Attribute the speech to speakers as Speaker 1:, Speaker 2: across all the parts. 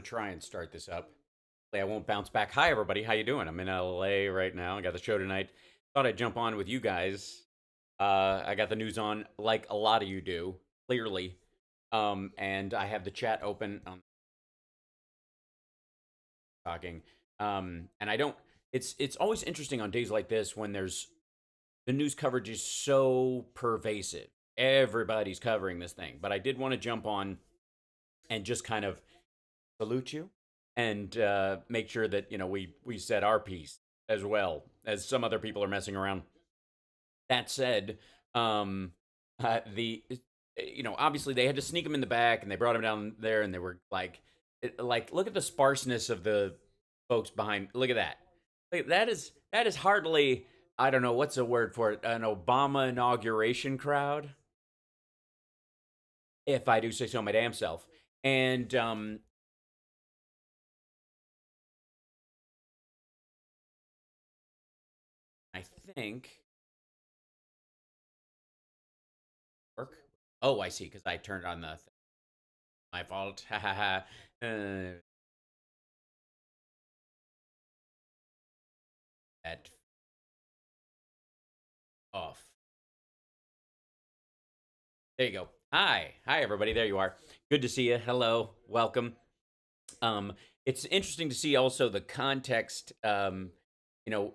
Speaker 1: to try and start this up. I won't bounce back. Hi, everybody. How you doing? I'm in LA right now. I got the show tonight. Thought I'd jump on with you guys. I got the news on, like a lot of you do, clearly. And I have the chat open. Talking. And I don't. It's always interesting on days like this when there's the news coverage is so pervasive. Everybody's covering this thing. But I did want to jump on and just kind of salute you and make sure that we said our piece as well as some other people are messing around. That said, the obviously they had to sneak him in the back and they brought him down there and they were like look at the sparseness of the folks behind. Look at that. That is hardly, I don't know what's a word for it, an Obama inauguration crowd, if I do say so my damn self. And I think work. Oh, I see, because I turned on the my fault. Ha ha ha. That off. There you go. Hi everybody. There you are. Good to see you. Hello, welcome. It's interesting to see also the context. You know,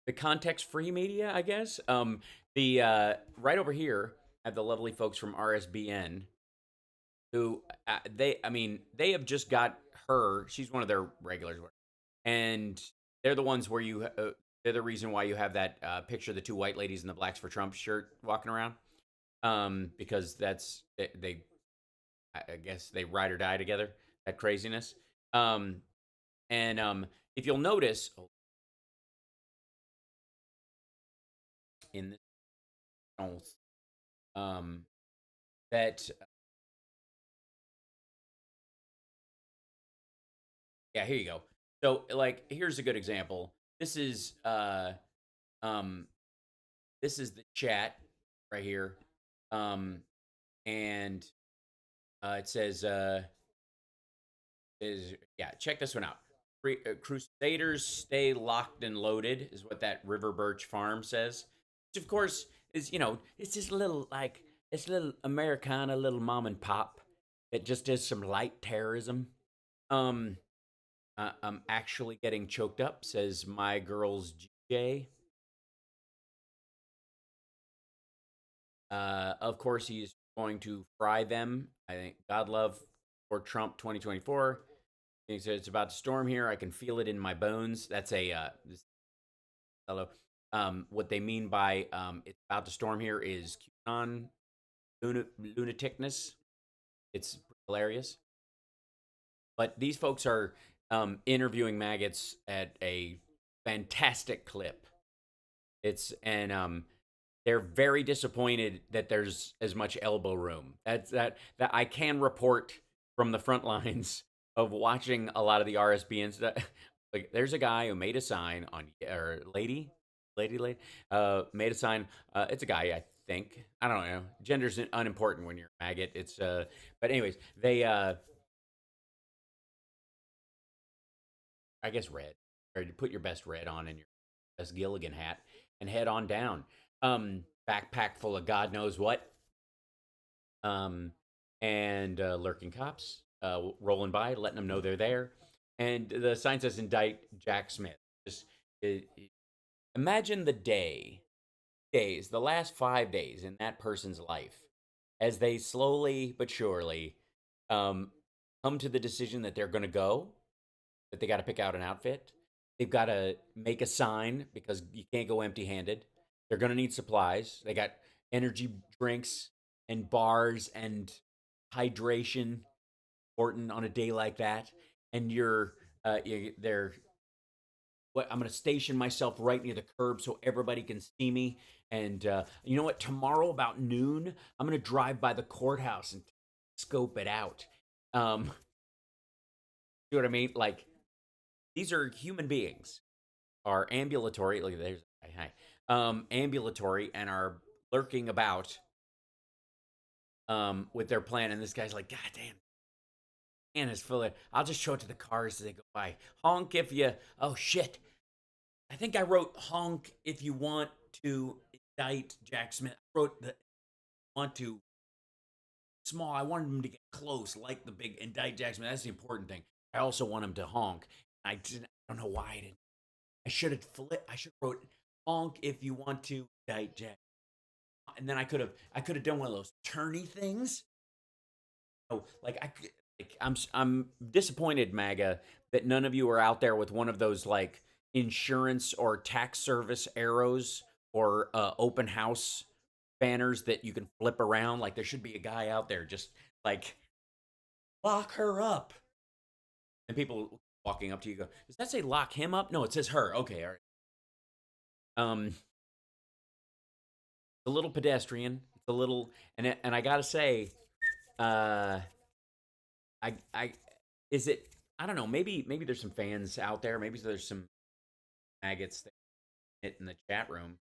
Speaker 1: the context-free media, I guess. The right over here I have the lovely folks from RSBN who they have just got her. She's one of their regulars, and they're the ones where they're the reason why you have that picture of the two white ladies in the Blacks for Trump shirt walking around. Because they I guess they ride or die together. That craziness. And if you'll notice in this, that yeah, here you go. So like here's a good example. Um this is the chat right here. Um and it says is yeah, check this one out. Crusaders stay locked and loaded is what that River Birch Farm says. Which of course is, it's just it's a little Americana, little mom and pop that just does some light terrorism. Um I'm actually getting choked up, says my girl's GJ. Of course, he's going to fry them. I think God love for Trump 2024. He said it's about to storm here. I can feel it in my bones. That's a hello. What they mean by it's about to storm here is QAnon lunaticness. It's hilarious. But these folks are interviewing maggots at a fantastic clip. It's and they're very disappointed that there's as much elbow room. That I can report from the front lines of watching a lot of the RSBNs. That like there's a guy who made a sign on or lady made a sign. It's a guy, I think. I don't know. Gender's unimportant when you're a maggot. It's but anyways, they I guess red. Or put your best red on and your best Gilligan hat and head on down. Backpack full of God knows what. Um, and lurking cops rolling by, letting them know they're there. And the sign says indict Jack Smith. Just imagine the days, the last 5 days in that person's life as they slowly but surely um, come to the decision that they're going to go, that they got to pick out an outfit. They've got to make a sign because you can't go empty handed. They're going to need supplies. They got energy drinks and bars and hydration important on a day like that. And they're, what, I'm going to station myself right near the curb so everybody can see me. And you know what? Tomorrow about noon, I'm going to drive by the courthouse and scope it out. You know what I mean? Like, these are human beings, are ambulatory. Look, there's hi, ambulatory and are lurking about with their plan. And this guy's like, God damn, And it's full of. I'll just show it to the cars as they go by. Honk if you. Oh shit! I think I wrote honk if you want to indict Jack Smith. I wrote the want to small. I wanted him to get close, like the big indict Jack Smith. That's the important thing. I also want him to honk. I didn't. I don't know why I didn't. I should have flipped. I should have wrote honk if you want to indict Jack. And then I could have done one of those turny things. Oh, like I'm disappointed, MAGA, that none of you are out there with one of those like insurance or tax service arrows or open house banners that you can flip around. Like there should be a guy out there just like lock her up, and people walking up to you go, does that say lock him up? No, it says her. Okay, all right. A little pedestrian. It's a little, and I gotta say, uh, I is it? I don't know. Maybe there's some fans out there. Maybe there's some maggots that in the chat room.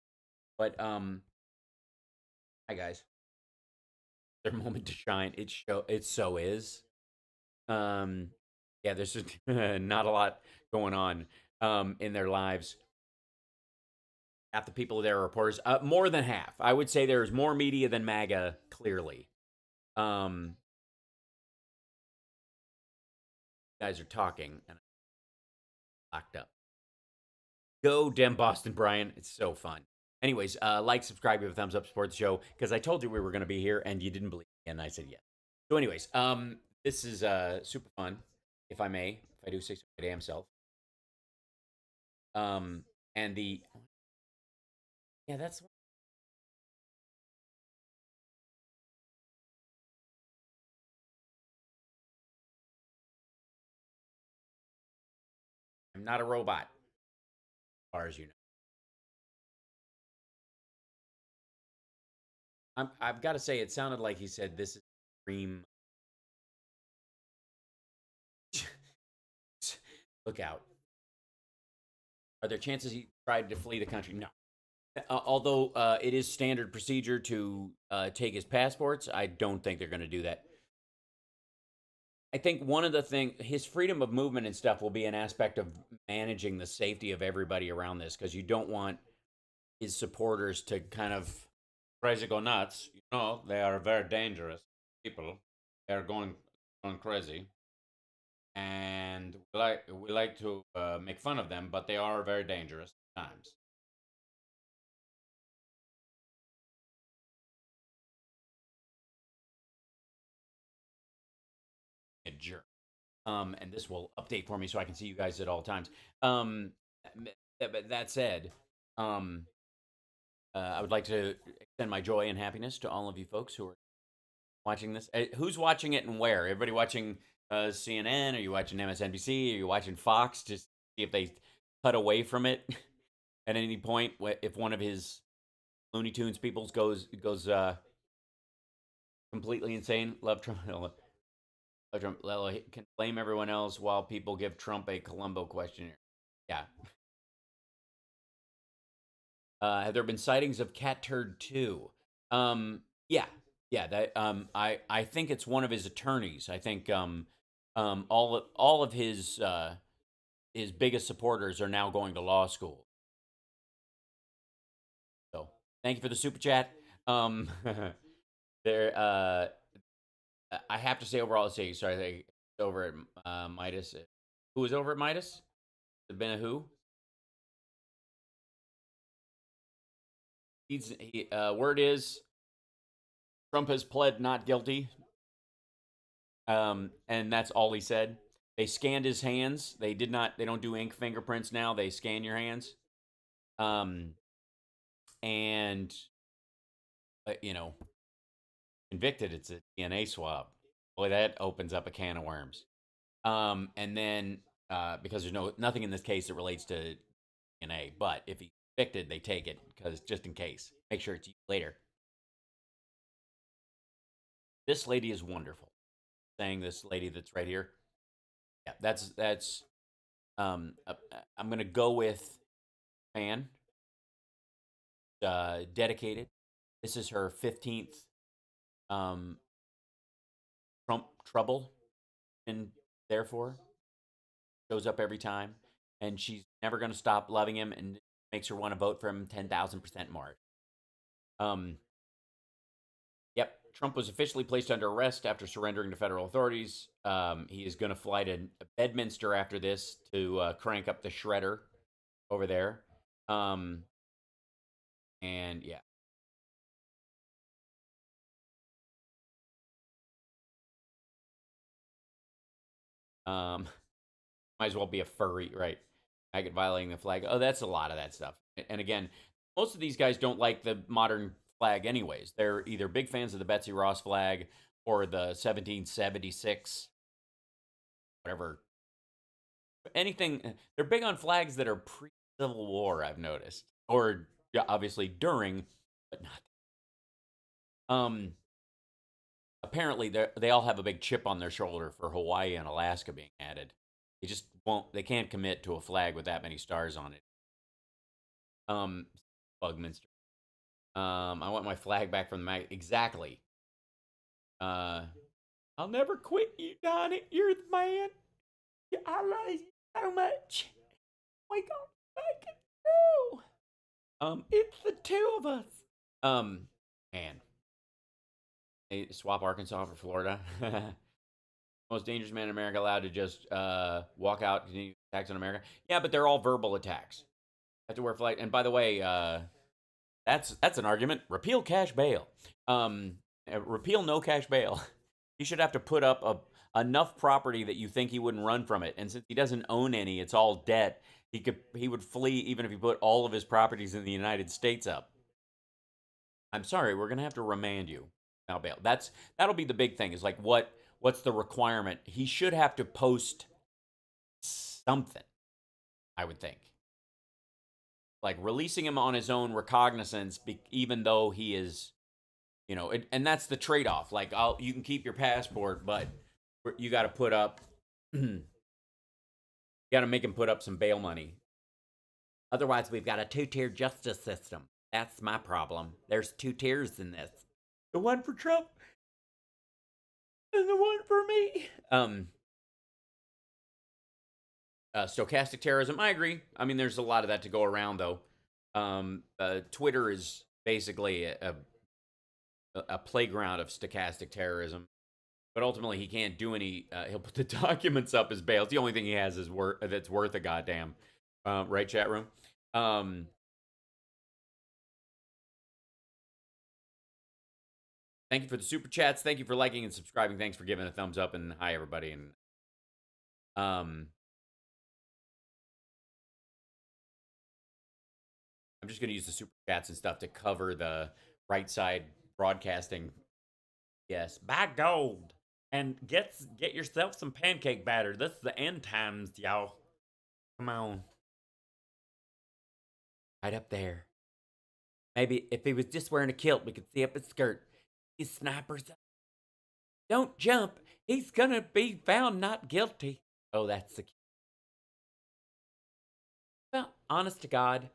Speaker 1: But hi guys. Their moment to shine. It so is. Um, yeah. There's just not a lot going on in their lives. Half the people there are reporters. More than half. I would say there's more media than MAGA. Clearly. Guys are talking and I'm locked up. Go Dem Boston Brian. It's so fun. Anyways, like, subscribe, give a thumbs up, support the show, because I told you we were going to be here and you didn't believe me, and I said yes. So anyways, this is super fun, if I may, if I do say so my damn self. And the yeah, that's I'm not a robot, as far as you know. I've got to say, it sounded like he said this is dream. Look out. Are there chances he tried to flee the country? No. Although it is standard procedure to take his passports, I don't think they're going to do that. I think one of the things, his freedom of movement and stuff will be an aspect of managing the safety of everybody around this, because you don't want his supporters to kind of crazy go nuts. You know, they are very dangerous people. They are going crazy, and we like to make fun of them, but they are very dangerous at times. A jerk. And this will update for me so I can see you guys at all times. That said, I would like to extend my joy and happiness to all of you folks who are watching this. Who's watching it and where? Everybody watching CNN? Are you watching MSNBC? Are you watching Fox? Just see if they cut away from it at any point. If one of his Looney Tunes peoples goes completely insane. Love Trump. Trump can blame everyone else while people give Trump a Columbo questionnaire. Yeah. Have there been sightings of Cat Turd 2? Yeah, yeah. That I think it's one of his attorneys. I think all of his biggest supporters are now going to law school. So thank you for the super chat. There I have to say overall, say sorry, over at Midas. Who was over at Midas? It been a who? Word is Trump has pled not guilty, and that's all he said. They scanned his hands. They did not. They don't do ink fingerprints now. They scan your hands, um, and you know, convicted. It's a DNA swab. Boy, that opens up a can of worms. And then because there's nothing in this case that relates to DNA, but if he's convicted, they take it because just in case, make sure it's later. This lady is wonderful. Saying this lady that's right here. Yeah, that's. I'm gonna go with fan. Dedicated. This is her 15th Trump trouble in there for. Shows up every time, and she's never going to stop loving him, and makes her want to vote for him 10,000% more. Yep, Trump was officially placed under arrest after surrendering to federal authorities. He is going to fly to Bedminster after this to crank up the shredder over there. And yeah. Might as well be a furry, right? Maggot violating the flag. Oh, that's a lot of that stuff. And again, most of these guys don't like the modern flag anyways. They're either big fans of the Betsy Ross flag or the 1776, whatever. Anything. They're big on flags that are pre-Civil War, I've noticed. Or, yeah, obviously during, but not. Apparently, they all have a big chip on their shoulder for Hawaii and Alaska being added. They just won't. They can't commit to a flag with that many stars on it. Bugminster. I want my flag back from the mag. Exactly. I'll never quit you, Donnie. You're the man. I love you so much. We gonna make it through. It's the two of us. Man. They swap Arkansas for Florida. Most dangerous man in America allowed to just walk out, continue attacks on America. Yeah, but they're all verbal attacks. Have to wear flag. And by the way, that's an argument. Repeal cash bail. Repeal no cash bail. He should have to put up enough property that you think he wouldn't run from it. And since he doesn't own any, it's all debt. He would flee even if he put all of his properties in the United States up. I'm sorry, we're gonna have to remand you. Now bail. That'll be the big thing. Is like what's the requirement? He should have to post something, I would think. Like releasing him on his own recognizance, even though he is, and that's the trade-off. Like, you can keep your passport, but you got to put up, you got to make him put up some bail money. Otherwise, we've got a two-tier justice system. That's my problem. There's 2 tiers in this. The one for Trump and the one for me. Stochastic terrorism, I agree. I mean, there's a lot of that to go around, though. Twitter is basically a playground of stochastic terrorism. But ultimately, he can't do any. He'll put the documents up as bail. It's the only thing he has that's worth a goddamn. Right, chat room? Thank you for the super chats. Thank you for liking and subscribing. Thanks for giving a thumbs up. And hi, everybody. And I'm just going to use the super chats and stuff to cover the right side broadcasting. Yes, buy gold and get yourself some pancake batter. This is the end times, y'all. Come on. Right up there. Maybe if he was just wearing a kilt, we could see up his skirt. These snipers. Don't jump. He's gonna be found not guilty. Oh, that's the key. Well, honest to God,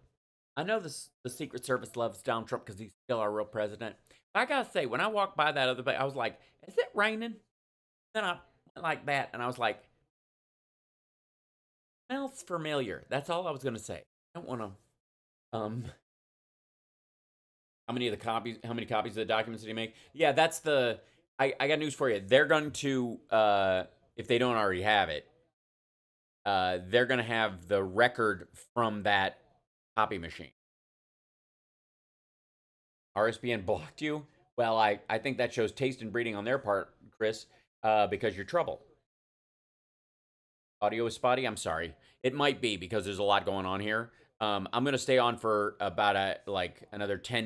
Speaker 1: I know the Secret Service loves Donald Trump because he's still our real president. But I gotta say, when I walked by that other place, I was like, is it raining? Then I went like that, and I was like, smells familiar. That's all I was gonna say. I don't want to. How many copies of the documents did he make? Yeah, that's the. I got news for you. They're going to, if they don't already have it, they're going to have the record from that copy machine. RSPN blocked you? Well, I think that shows taste and breeding on their part, Chris, because you're trouble. Audio is spotty? I'm sorry. It might be because there's a lot going on here. I'm going to stay on for about another 10 minutes.